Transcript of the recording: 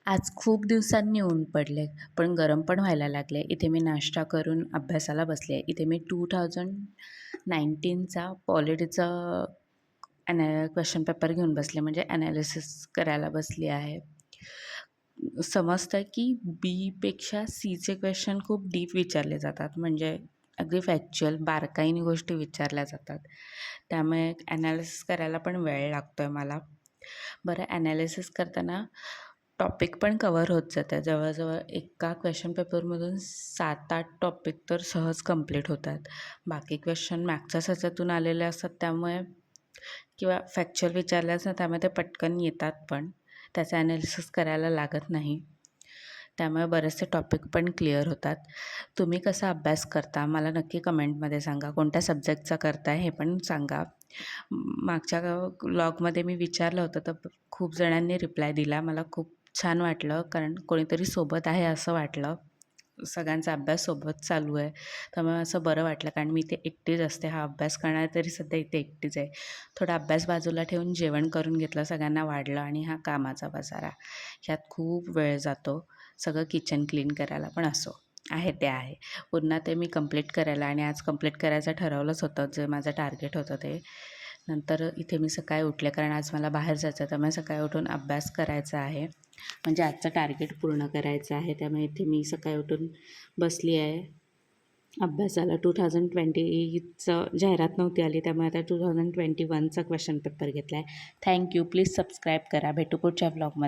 आज खूप दिवसांनी ऊन पडले, पण गरम पण व्हायला लागले. इथे मी नाश्ता करून अभ्यासाला बसले. इथे मी 2019चा पॉलिटीचा क्वेश्चन पेपर घेऊन बसले, म्हणजे ॲनालिसिस करायला बसली आहे. समजतं की बीपेक्षा सीचे क्वेश्चन खूप डीप विचारले जातात, म्हणजे अगदी फॅक्च्युअल बारकाईने गोष्टी विचारल्या जातात. त्यामुळे ॲनालिसिस करायला पण वेळ लागतो आहे मला. बरं, ॲनालिसिस करताना टॉपिक पण कवर होत जातं. जवळजवळ एका क्वेश्चन पेपरमधून 7-8 टॉपिक तर सहज कंप्लीट होतात. बाकी क्वेश्चन मागच्या ह्याच्यातून आलेले असतात, त्यामुळे किंवा फॅक्च्युअल विचारले असतात त्यामुळे ते पटकन येतात पण. त्याचं ॲनालिसिस करायला लागत नाही. त्यामुळे बरेचसे टॉपिक पण क्लिअर होतात. तुम्ही कसा अभ्यास करता मला नक्की कमेंटमध्ये सांगा. कोणत्या सब्जेक्टचा करताय हे पण सांगा. मागच्या व्लॉगमध्ये मी विचारलं होतं, तर खूप जणांनी रिप्लाय दिला. मला खूप छान वाटलं, कारण कोणीतरी सोबत आहे असं वाटलं. सगळ्यांचा अभ्यास सोबत चालू आहे, त्यामुळे असं बरं वाटलं, कारण मी इथे एकटीच असते. हा अभ्यास करणार तरी सध्या इथे एकटीच आहे. थोडा अभ्यास बाजूला ठेवून जेवण करून घेतलं, सगळ्यांना वाढलं, आणि हा कामाचा पसारा. ह्यात खूप वेळ जातो. सगळं किचन क्लीन करायला, पण असो, आहे ते आहे. पुन्हा ते मी कंप्लीट करायला, आणि आज कंप्लीट करायचं ठरवलंच होतं, जे माझं टार्गेट होतं ते. नंतर इथे मी सकाळी उठले, कारण आज मला बाहेर जायचं आहे, त्यामुळे सकाळी उठून अभ्यास करायचा आहे, म्हणजे आजचं टार्गेट पूर्ण करायचं आहे. त्यामुळे इथे मी सकाळी उठून बसली आहे अभ्यासाला. 2020चं जाहिरात नव्हती आली, त्यामुळे आता 2021चा क्वेश्चन पेपर घेतला आहे. थँक्यू. प्लीज सबस्क्राईब करा. भेटू पुढच्या व्लॉगमध्ये.